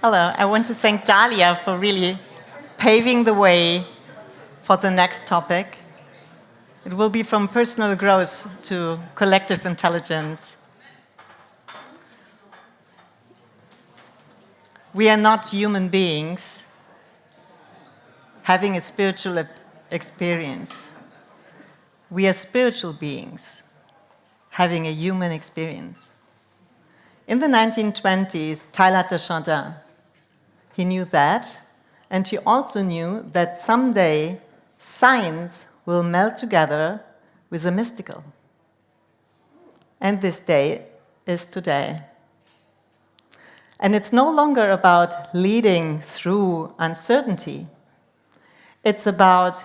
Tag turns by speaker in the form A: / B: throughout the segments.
A: Hello, I want to thank Dalia for really paving the way for the next topic. It will be from personal growth to collective intelligence. We are not human beings having a spiritual experience. We are spiritual beings having a human experience. In the 1920s, Teilhard de Chardin, he knew that, and he also knew that someday science will melt together with the mystical. And this day is today. And it's no longer about leading through uncertainty. It's about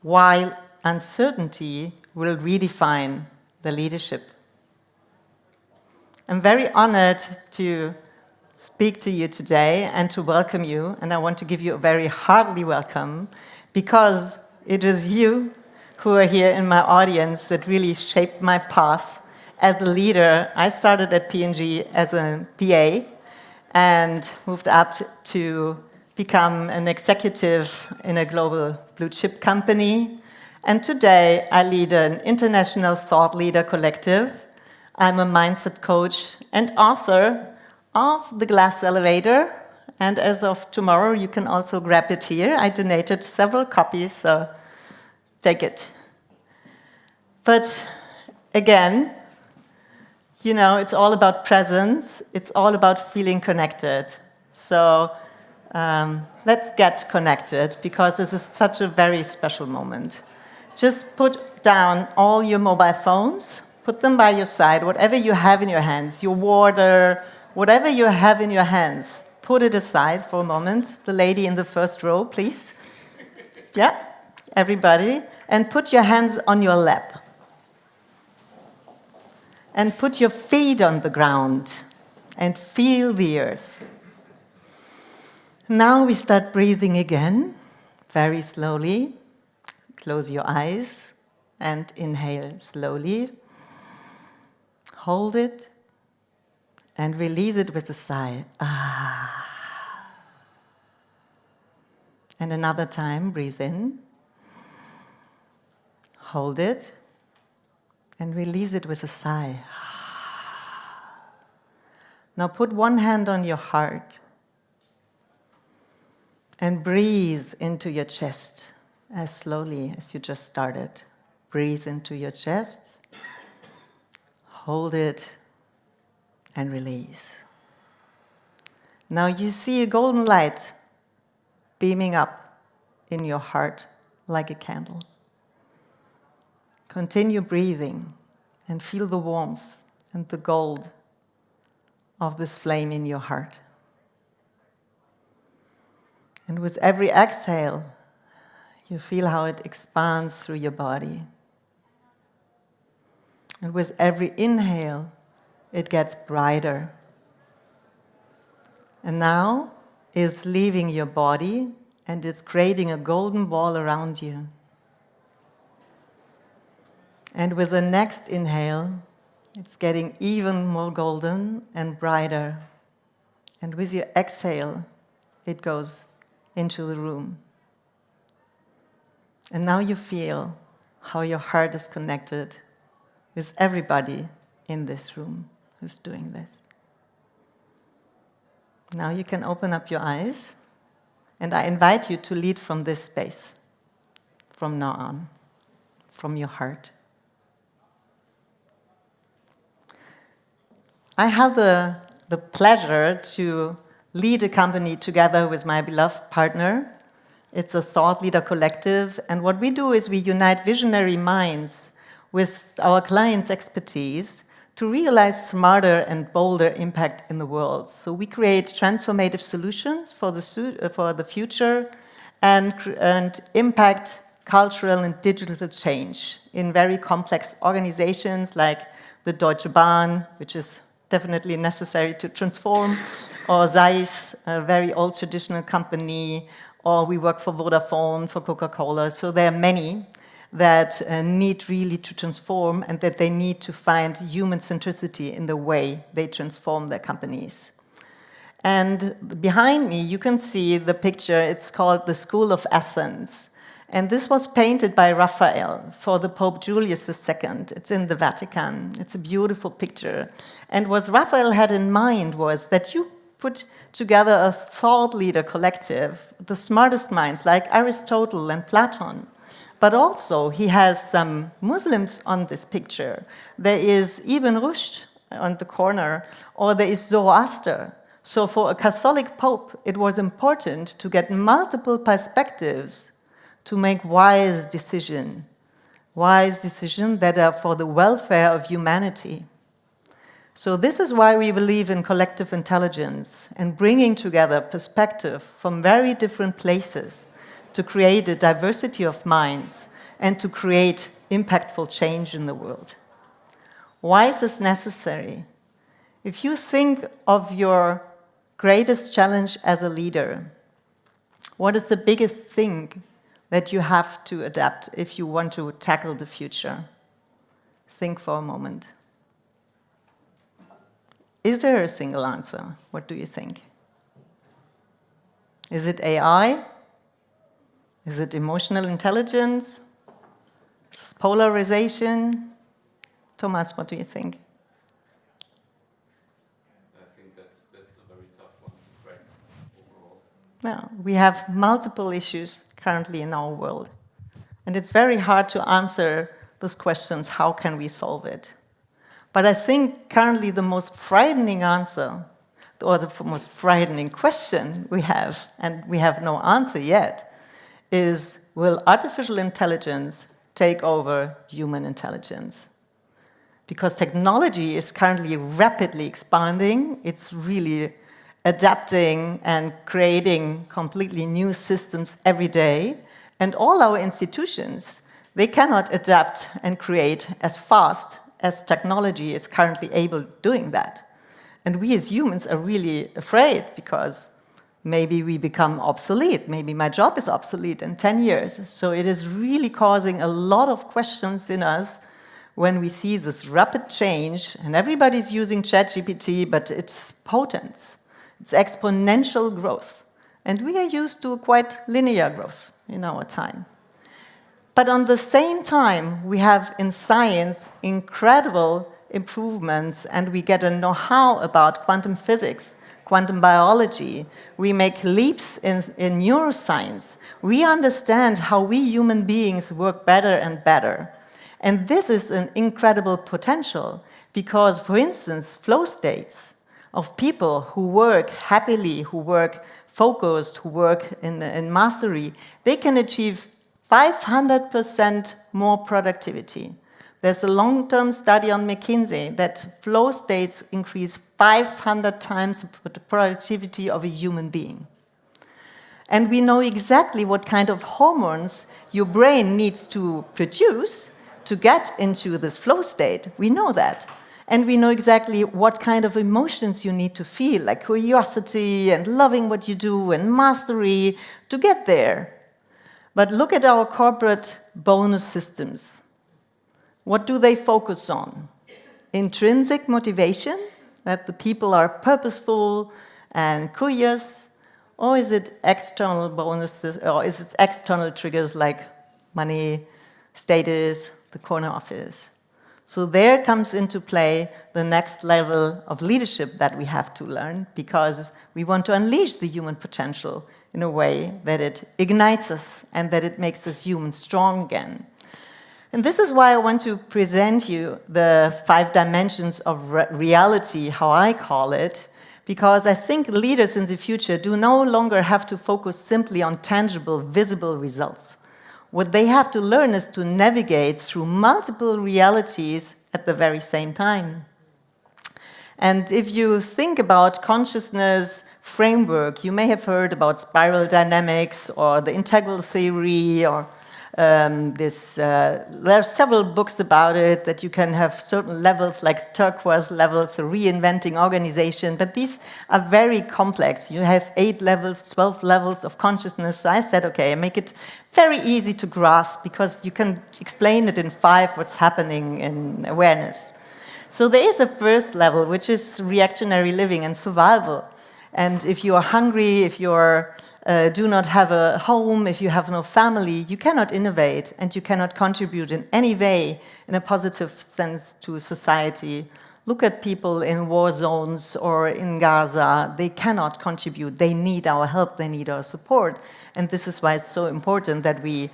A: why uncertainty will redefine the leadership. I'm very honored to speak to you today and to welcome you, and I want to give you a very hearty welcome because it is you who are here in my audience that really shaped my path as a leader. I started at P&G as a PA and moved up to become an executive in a global blue chip company. And today I lead an international thought leader collective. I'm a mindset coach and author of The Glass Elevator. And as of tomorrow, you can also grab it here. I donated several copies, so take it. But again, you know, it's all about presence. It's all about feeling connected. So let's get connected because this is such a very special moment. Just put down all your mobile phones, put them by your side, whatever you have in your hands, your water, whatever you have in your hands, put it aside for a moment. The lady in the first row, please. Yeah, everybody. And put your hands on your lap. And put your feet on the ground and feel the earth. Now we start breathing again, very slowly. Close your eyes and inhale slowly. Hold it and release it with a sigh. Ah. And another time, breathe in. Hold it and release it with a sigh. Now put one hand on your heart and breathe into your chest as slowly as you just started. Breathe into your chest, hold it, and release. Now you see a golden light beaming up in your heart like a candle. Continue breathing and feel the warmth and the gold of this flame in your heart. And with every exhale, you feel how it expands through your body. And with every inhale, it gets brighter. And now it's leaving your body and it's creating a golden ball around you. And with the next inhale, it's getting even more golden and brighter. And with your exhale, it goes into the room. And now you feel how your heart is connected with everybody in this room who's doing this. Now you can open up your eyes, and I invite you to lead from this space, from now on, from your heart. I have the pleasure to lead a company together with my beloved partner. It's a thought leader collective, and what we do is we unite visionary minds with our clients' expertise to realize smarter and bolder impact in the world. So we create transformative solutions for the future and impact cultural and digital change in very complex organizations like the Deutsche Bahn, which is definitely necessary to transform, or Zeiss, a very old traditional company, or we work for Vodafone, for Coca-Cola. So there are many that need really to transform and that they need to find human centricity in the way they transform their companies. And behind me, you can see the picture. It's called the School of Athens. And this was painted by Raphael for the Pope Julius II. It's in the Vatican. It's a beautiful picture. And what Raphael had in mind was that you put together a thought leader collective, the smartest minds like Aristotle and Platon. But also, he has some Muslims on this picture. There is Ibn Rushd on the corner, or there is Zoroaster. So for a Catholic Pope, it was important to get multiple perspectives to make wise decisions that are for the welfare of humanity. So this is why we believe in collective intelligence and bringing together perspective from very different places to create a diversity of minds and to create impactful change in the world. Why is this necessary? If you think of your greatest challenge as a leader, what is the biggest thing that you have to adapt if you want to tackle the future? Think for a moment. Is there a single answer? What do you think? Is it AI? Is it emotional intelligence? Is it polarization? Thomas, what do you think?
B: I think that's a very tough one to crack overall.
A: Well, we have multiple issues currently in our world. And it's very hard to answer those questions, how can we solve it? But I think currently the most frightening answer, or the most frightening question we have, and we have no answer yet, is will artificial intelligence take over human intelligence? Because technology is currently rapidly expanding, it's really adapting and creating completely new systems every day. And all our institutions, they cannot adapt and create as fast as technology is currently able doing that. And we as humans are really afraid because maybe we become obsolete. Maybe my job is obsolete in 10 years. So it is really causing a lot of questions in us when we see this rapid change. And everybody's using ChatGPT, but it's potent. It's exponential growth. And we are used to quite linear growth in our time. But on the same time, we have in science incredible improvements, and we get a know-how about quantum physics, quantum biology. We make leaps in neuroscience. We understand how we human beings work better and better. And this is an incredible potential because, for instance, flow states of people who work happily, who work focused, who work in mastery, they can achieve 500% more productivity. There's a long-term study on McKinsey that flow states increase 500 times the productivity of a human being. And we know exactly what kind of hormones your brain needs to produce to get into this flow state. We know that. And we know exactly what kind of emotions you need to feel, like curiosity and loving what you do and mastery to get there. But look at our corporate bonus systems. What do they focus on? Intrinsic motivation, that the people are purposeful and curious, or is it external bonuses, or is it external triggers like money, status, the corner office? So there comes into play the next level of leadership that we have to learn, because we want to unleash the human potential in a way that it ignites us and that it makes us humans strong again. And this is why I want to present you the 5 dimensions of reality, how I call it, because I think leaders in the future do no longer have to focus simply on tangible, visible results. What they have to learn is to navigate through multiple realities at the very same time. And if you think about consciousness framework, you may have heard about spiral dynamics or the integral theory, or there are several books about it, that you can have certain levels like turquoise levels, a reinventing organization, but these are very complex. You have 8 levels, 12 levels of consciousness. So I said, okay, make it very easy to grasp because you can explain it in 5 what's happening in awareness. So there is a first level, which is reactionary living and survival. And if you are hungry, if you do not have a home, if you have no family, you cannot innovate and you cannot contribute in any way in a positive sense to society. Look at people in war zones or in Gaza. They cannot contribute. They need our help. They need our support. And this is why it's so important that we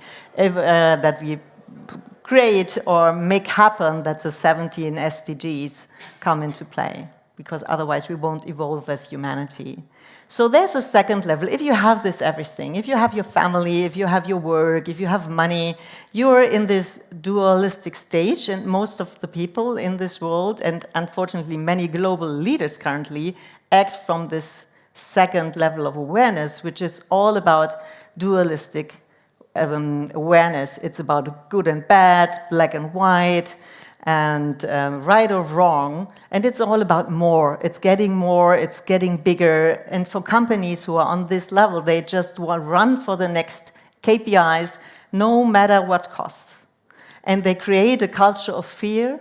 A: create or make happen that the 17 SDGs come into play, because otherwise we won't evolve as humanity. So there's a second level. If you have this everything, if you have your family, if you have your work, if you have money, you're in this dualistic stage, and most of the people in this world, and unfortunately many global leaders currently, act from this second level of awareness, which is all about dualistic awareness. It's about good and bad, black and white, and right or wrong, and it's all about more. It's getting bigger, and for companies who are on this level, they just want to run for the next KPIs, no matter what costs. And they create a culture of fear,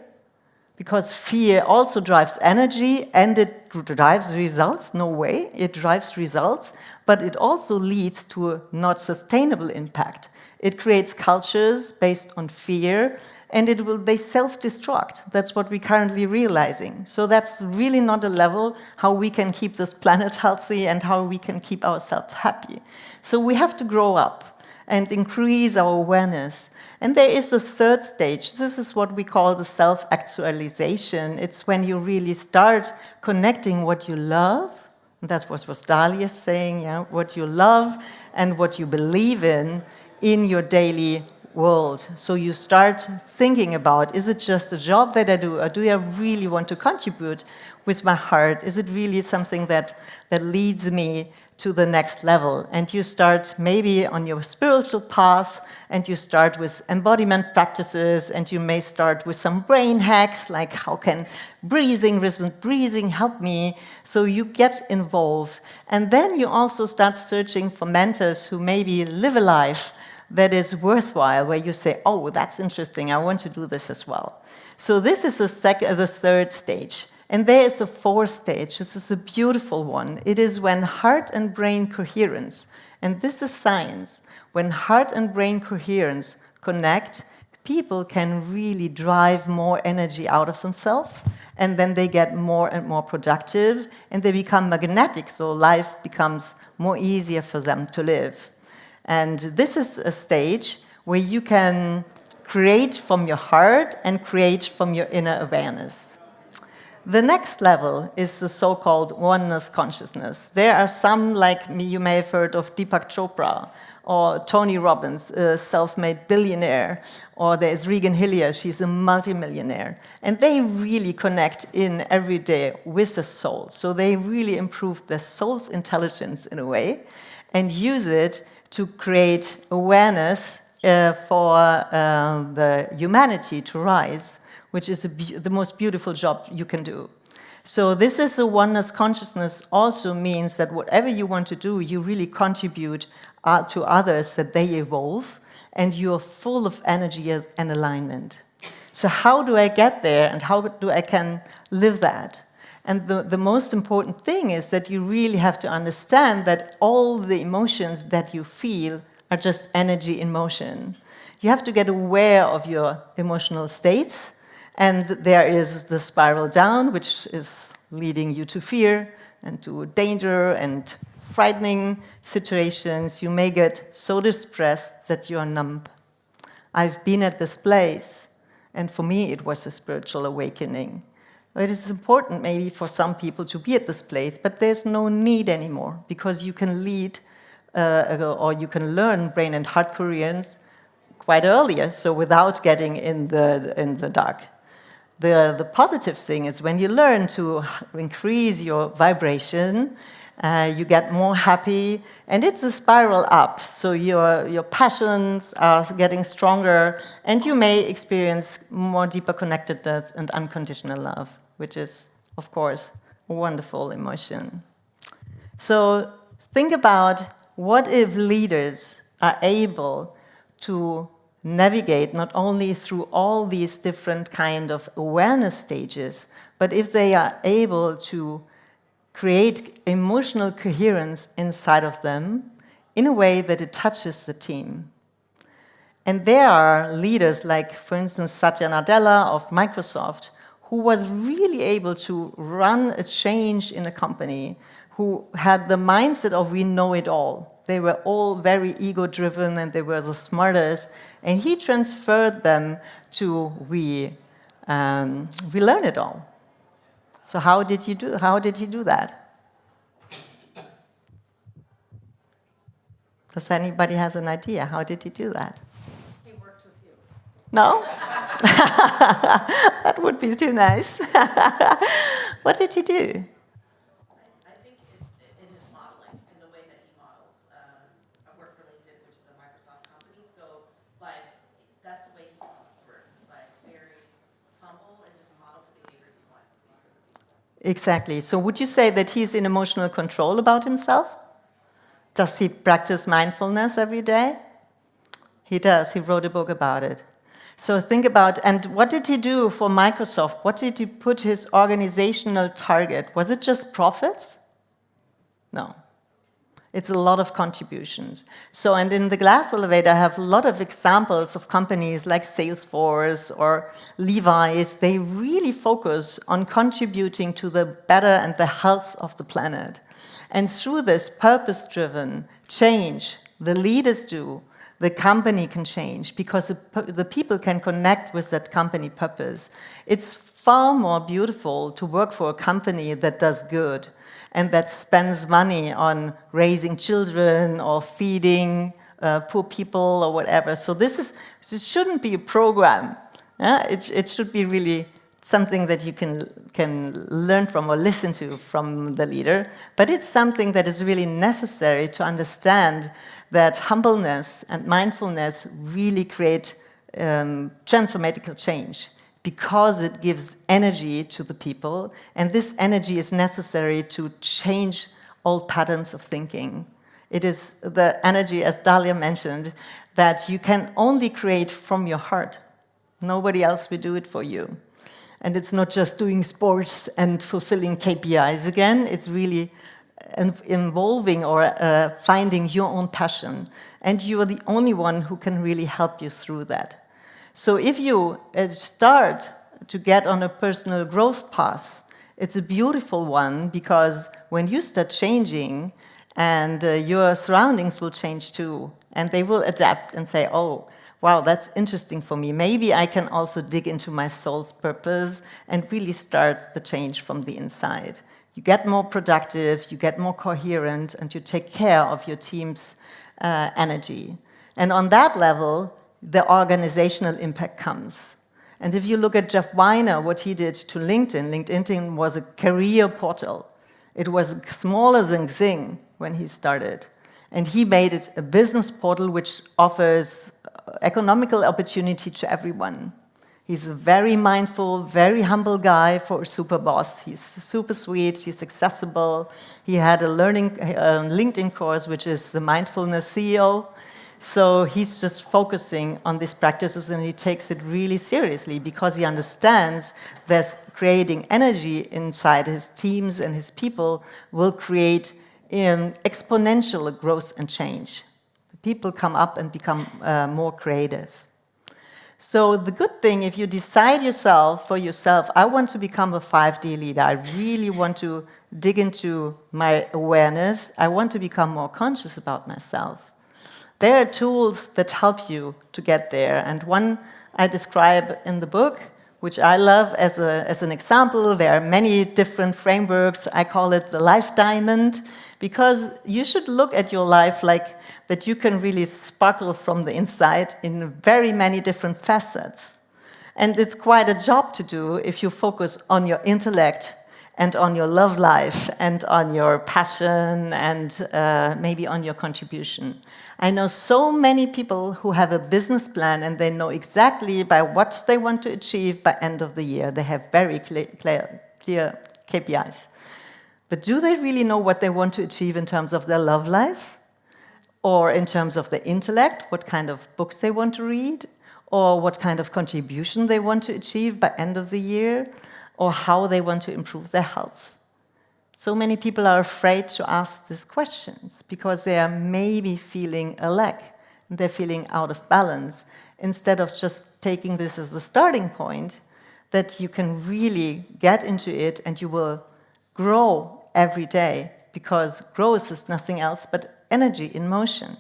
A: because fear also drives energy, and it drives results. No way, it drives results, but it also leads to a not sustainable impact. It creates cultures based on fear, and they self-destruct. That's what we're currently realizing. So that's really not a level how we can keep this planet healthy and how we can keep ourselves happy. So we have to grow up and increase our awareness. And there is a third stage. This is what we call the self-actualization. It's when you really start connecting what you love, and that's what Dali is saying, yeah, what you love and what you believe in your daily world. So you start thinking about, is it just a job that I do, or do I really want to contribute with my heart? Is it really something that leads me to the next level? And you start maybe on your spiritual path, and you start with embodiment practices, and you may start with some brain hacks, like how can rhythmic breathing help me? So you get involved. And then you also start searching for mentors who maybe live a life that is worthwhile, where you say, oh, that's interesting, I want to do this as well. So this is the third stage. And there is the fourth stage. This is a beautiful one. It is when heart and brain coherence, and this is science, when heart and brain coherence connect, people can really drive more energy out of themselves, and then they get more and more productive, and they become magnetic, so life becomes more easier for them to live. And this is a stage where you can create from your heart and create from your inner awareness. The next level is the so-called oneness consciousness. There are some, like me, you may have heard of Deepak Chopra, or Tony Robbins, a self-made billionaire, or there's Regan Hillier, she's a multimillionaire. And they really connect in every day with the soul. So they really improve their soul's intelligence in a way, and use it to create awareness for the humanity to rise, which is the most beautiful job you can do. So this is a oneness consciousness, also means that whatever you want to do, you really contribute to others, that they evolve, and you're full of energy and alignment. So how do I get there, and how do I can live that? And the most important thing is that you really have to understand that all the emotions that you feel are just energy in motion. You have to get aware of your emotional states, and there is the spiral down, which is leading you to fear and to danger and frightening situations. You may get so distressed that you are numb. I've been at this place, and for me it was a spiritual awakening. It is important maybe for some people to be at this place, but there's no need anymore, because you can lead or you can learn brain and heart coherence quite earlier, so without getting in the dark. The positive thing is when you learn to increase your vibration, you get more happy, and it's a spiral up. So your passions are getting stronger, and you may experience more deeper connectedness and unconditional love, which is, of course, a wonderful emotion. So think about, what if leaders are able to navigate not only through all these different kind of awareness stages, but if they are able to create emotional coherence inside of them in a way that it touches the team. And there are leaders like, for instance, Satya Nadella of Microsoft, who was really able to run a change in a company, who had the mindset of we know it all. They were all very ego-driven and they were the smartest. And he transferred them to we learn it all. So how did he do that? Does anybody has an idea? How did he do that?
C: He worked with you.
A: No? That would be too nice. What did he do?
C: I think it's in his modeling, in the way that he models. I work for LinkedIn, which is a Microsoft company, so that's the way he comes to work, very humble and just model the behaviors he wants to see from the people.
A: Exactly. So would you say that he's in emotional control about himself? Does he practice mindfulness every day? He does. He wrote a book about it. So think about, and what did he do for Microsoft? What did he put his organizational target? Was it just profits? No. It's a lot of contributions. So, and in the glass elevator, I have a lot of examples of companies like Salesforce or Levi's. They really focus on contributing to the better and the health of the planet. And through this purpose-driven change, the leaders do, the company can change because the people can connect with that company purpose. It's far more beautiful to work for a company that does good and that spends money on raising children or feeding poor people or whatever. So this shouldn't be a program. It should be really something that you can learn from or listen to from the leader, but it's something that is really necessary to understand that humbleness and mindfulness really create transformational change because it gives energy to the people, and this energy is necessary to change old patterns of thinking. It is the energy, as Dalia mentioned, that you can only create from your heart. Nobody else will do it for you. And it's not just doing sports and fulfilling KPIs again, it's really involving or finding your own passion. And you are the only one who can really help you through that. So if you start to get on a personal growth path, it's a beautiful one because when you start changing and your surroundings will change too, and they will adapt and say, oh, wow, that's interesting for me. Maybe I can also dig into my soul's purpose and really start the change from the inside. You get more productive, you get more coherent, and you take care of your team's energy. And on that level, the organizational impact comes. And if you look at Jeff Weiner, what he did to LinkedIn, LinkedIn was a career portal. It was smaller than Xing when he started. And he made it a business portal which offers economical opportunity to everyone. He's a very mindful, very humble guy for a super boss. He's super sweet, he's accessible. He had a learning LinkedIn course, which is the Mindfulness CEO. So he's just focusing on these practices and he takes it really seriously because he understands that creating energy inside his teams and his people will create exponential growth and change. People come up and become more creative. So the good thing, if you decide for yourself, I want to become a 5D leader, I really want to dig into my awareness, I want to become more conscious about myself. There are tools that help you to get there, and one I describe in the book, which I love as an example. There are many different frameworks. I call it the life diamond, because you should look at your life like that you can really sparkle from the inside in very many different facets. And it's quite a job to do if you focus on your intellect and on your love life and on your passion and maybe on your contribution. I know so many people who have a business plan and they know exactly by what they want to achieve by end of the year. They have very clear KPIs. But do they really know what they want to achieve in terms of their love life? Or in terms of their intellect, what kind of books they want to read? Or what kind of contribution they want to achieve by end of the year? Or how they want to improve their health? So many people are afraid to ask these questions because they are maybe feeling a lack, they're feeling out of balance, instead of just taking this as a starting point, that you can really get into it and you will grow every day, because growth is nothing else but energy in motion.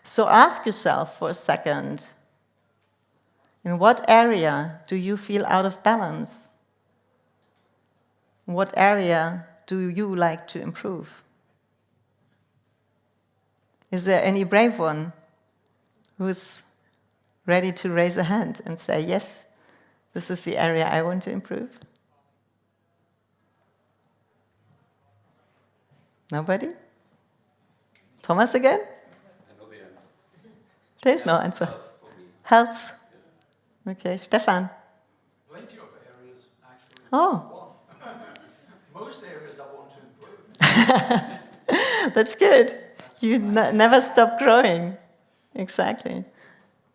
A: So ask yourself for a second, in what area do you feel out of balance? What area do you like to improve? Is there any brave one who's ready to raise a hand and say, yes, this is the area I want to improve? Nobody? Thomas again?
B: I know the answer.
A: There's no answer.
B: Health for me.
A: Health. Okay, Stefan.
D: Plenty of areas, actually.
A: Oh.
D: Most areas I want to improve.
A: That's good. You never stop growing. Exactly.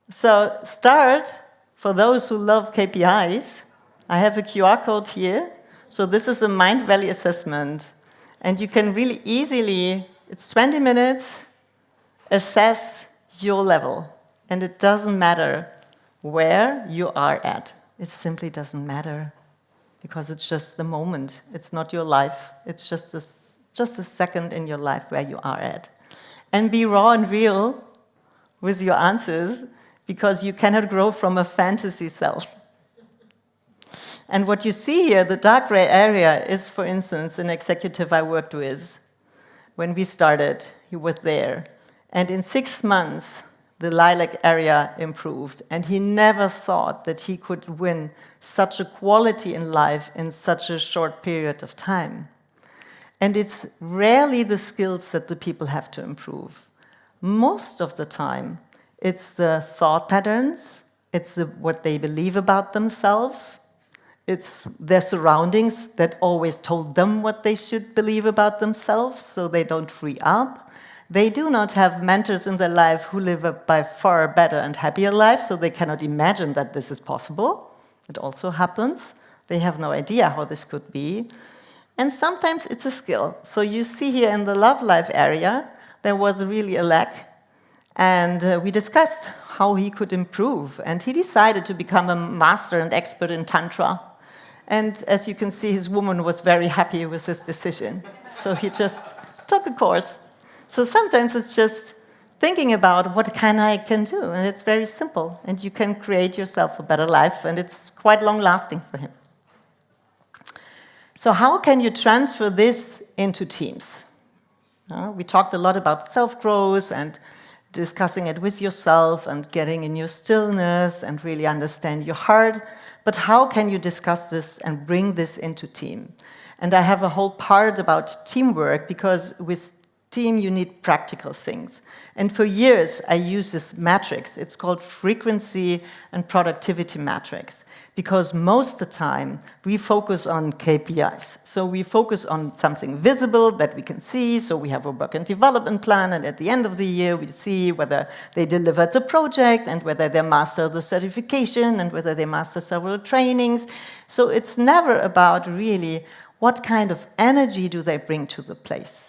A: So start, for those who love KPIs, I have a QR code here. So this is a Mind Valley assessment. And you can really easily, it's 20 minutes, assess your level. And it doesn't matter where you are at. It simply doesn't matter, because it's just the moment. It's not your life. It's just a second in your life where you are at. And be raw and real with your answers, because you cannot grow from a fantasy self. And what you see here, the dark gray area, is, for instance, an executive I worked with. When we started, he was there. And in 6 months, the lilac area improved. And he never thought that he could win such a quality in life in such a short period of time. And it's rarely the skills that the people have to improve. Most of the time, it's the thought patterns, it's what they believe about themselves, it's their surroundings that always told them what they should believe about themselves, so they don't free up. They do not have mentors in their life who live a by far better and happier life, so they cannot imagine that this is possible. It also happens. They have no idea how this could be. And sometimes it's a skill. So you see here in the love life area, there was really a lack. And we discussed how he could improve. And he decided to become a master and expert in Tantra. And as you can see, his woman was very happy with his decision. So he just took a course. So sometimes it's just thinking about what I can do. And it's very simple. And you can create yourself a better life. And it's quite long-lasting for him. So how can you transfer this into teams? We talked a lot about self-growth and discussing it with yourself and getting in your stillness and really understand your heart. But how can you discuss this and bring this into team? And I have a whole part about teamwork, because with team you need practical things. And for years I used this matrix. It's called frequency and productivity matrix, because most of the time we focus on KPIs. So we focus on something visible that we can see. So we have a work and development plan, and at the end of the year we see whether they delivered the project and whether they master the certification and whether they master several trainings. So it's never about really what kind of energy do they bring to the place.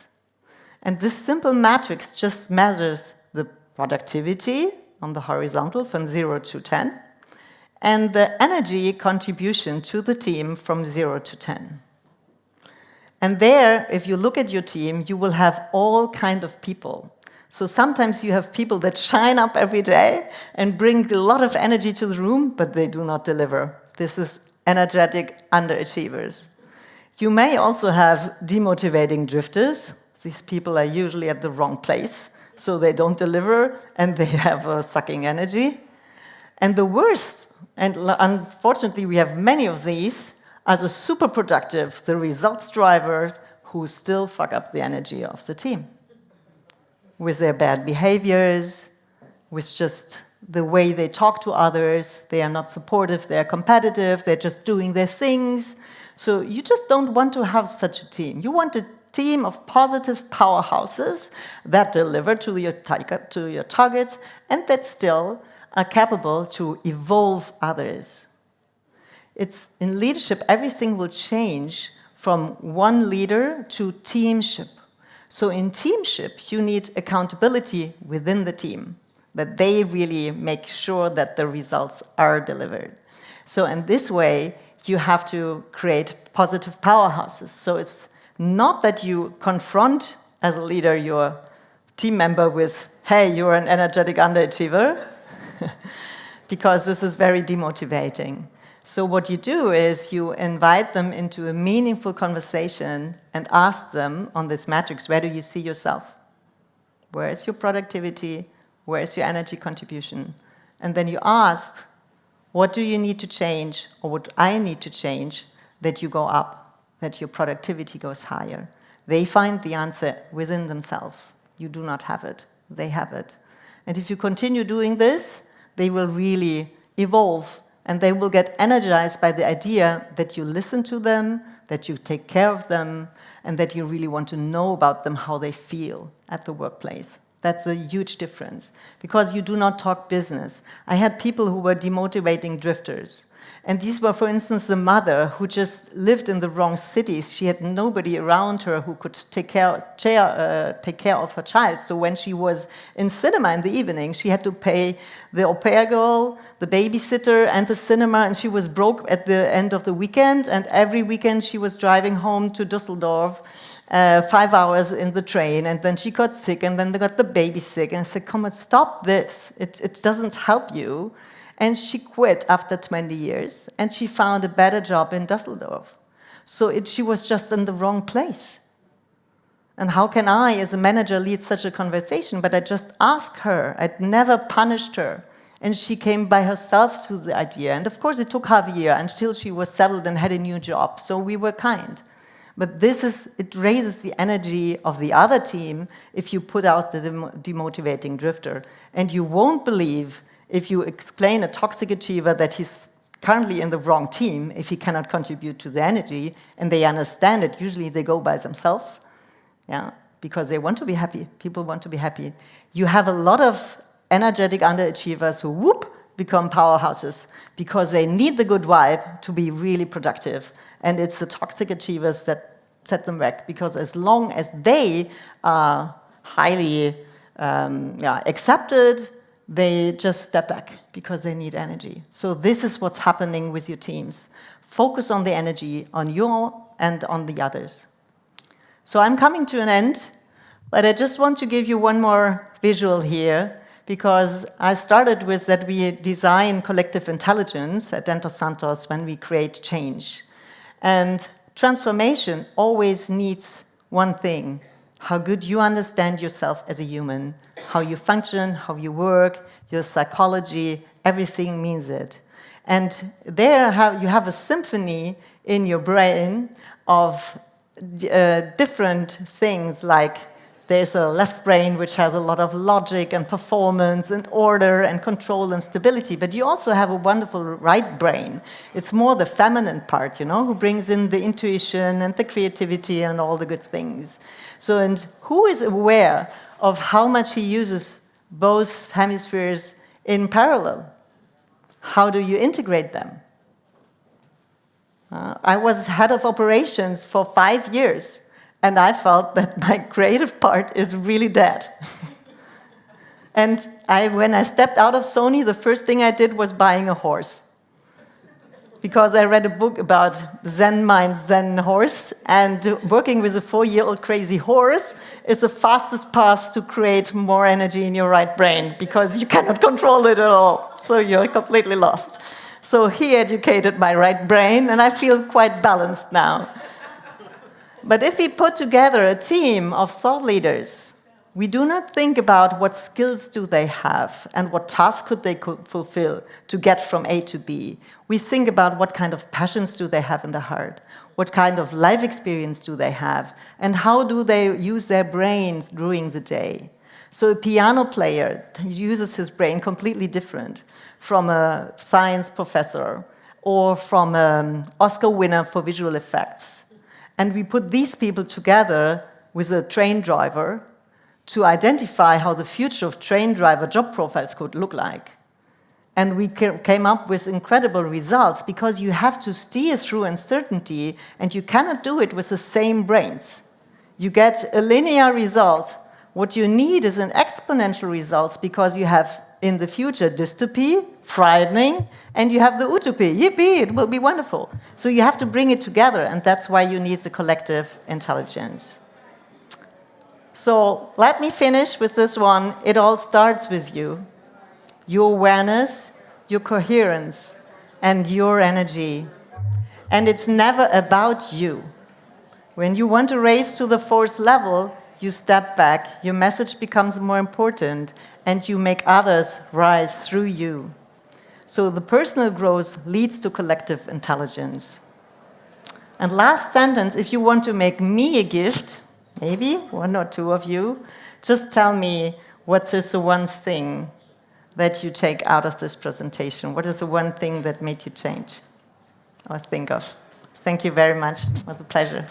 A: And this simple matrix just measures the productivity on the horizontal from 0 to 10, and the energy contribution to the team from 0 to 10. And there, if you look at your team, you will have all kinds of people. So sometimes you have people that shine up every day and bring a lot of energy to the room, but they do not deliver. This is energetic underachievers. You may also have demotivating drifters. These people are usually at the wrong place, so they don't deliver, and they have a sucking energy. And the worst, and unfortunately we have many of these, are the super productive, the results drivers, who still fuck up the energy of the team. With their bad behaviors, with just the way they talk to others. They are not supportive, they are competitive, they're just doing their things. So you just don't want to have such a team. You want a team of positive powerhouses that deliver to your targets and that still are capable to evolve others. It's in leadership, everything will change from one leader to teamship. So in teamship, you need accountability within the team, that they really make sure that the results are delivered. So in this way, you have to create positive powerhouses. So it's not that you confront, as a leader, your team member with, hey, you're an energetic underachiever, because this is very demotivating. So what you do is you invite them into a meaningful conversation and ask them on this matrix, where do you see yourself? Where is your productivity? Where is your energy contribution? And then you ask, what do you need to change, or what I need to change, that you go up, that your productivity goes higher? They find the answer within themselves. You do not have it. They have it. And if you continue doing this, they will really evolve, and they will get energized by the idea that you listen to them, that you take care of them, and that you really want to know about them, how they feel at the workplace. That's a huge difference, because you do not talk business. I had people who were demotivating drifters. And these were, for instance, the mother who just lived in the wrong cities. She had nobody around her who could take care of her child. So when she was in cinema in the evening, she had to pay the au pair girl, the babysitter, and the cinema, and she was broke at the end of the weekend. And every weekend she was driving home to Düsseldorf, 5 hours in the train, and then she got sick, and then they got the baby sick. And I said, come on, stop this. It doesn't help you. And she quit after 20 years, and she found a better job in Düsseldorf. So she was just in the wrong place. And how can I, as a manager, lead such a conversation? But I just asked her. I'd never punished her. And she came by herself to the idea. And of course, it took half a year until she was settled and had a new job. So we were kind. But it raises the energy of the other team if you put out the demotivating drifter. And you won't believe, if you explain a toxic achiever that he's currently in the wrong team, if he cannot contribute to the energy, and they understand it, usually they go by themselves, because they want to be happy. People want to be happy. You have a lot of energetic underachievers who, become powerhouses, because they need the good vibe to be really productive. And it's the toxic achievers that set them back, because as long as they are highly accepted, they just step back because they need energy. So this is what's happening with your teams. Focus on the energy, on you and on the others. So I'm coming to an end, but I just want to give you one more visual here, because I started with that we design collective intelligence at Dos Santos when we create change. And transformation always needs one thing: how good you understand yourself as a human, how you function, how you work, your psychology, everything means it. And there you have a symphony in your brain of different things, like there's a left brain which has a lot of logic and performance and order and control and stability, but you also have a wonderful right brain. It's more the feminine part, who brings in the intuition and the creativity and all the good things. So, and who is aware of how much he uses both hemispheres in parallel? How do you integrate them? I was head of operations for 5 years, and I felt that my creative part is really dead. And when I stepped out of Sony, the first thing I did was buying a horse. Because I read a book about Zen mind, Zen horse, and working with a 4-year-old crazy horse is the fastest path to create more energy in your right brain, because you cannot control it at all, so you're completely lost. So he educated my right brain, and I feel quite balanced now. But if we put together a team of thought leaders, we do not think about what skills do they have and what tasks could they fulfill to get from A to B. We think about what kind of passions do they have in the heart, what kind of life experience do they have, and how do they use their brain during the day. So a piano player uses his brain completely different from a science professor or from an Oscar winner for visual effects. And we put these people together with a train driver to identify how the future of train driver job profiles could look like. And we came up with incredible results because you have to steer through uncertainty and you cannot do it with the same brains. You get a linear result. What you need is an exponential results because you have in the future dystopy, frightening, and you have the utopy. Yippee, it will be wonderful. So you have to bring it together, and that's why you need the collective intelligence. So let me finish with this one. It all starts with you. Your awareness, your coherence, and your energy. And it's never about you. When you want to raise to the 4th level, you step back, your message becomes more important, and you make others rise through you. So the personal growth leads to collective intelligence. And last sentence, if you want to make me a gift, maybe 1 or 2 of you, just tell me what is the one thing that you take out of this presentation? What is the one thing that made you change or think of? Thank you very much. It was a pleasure.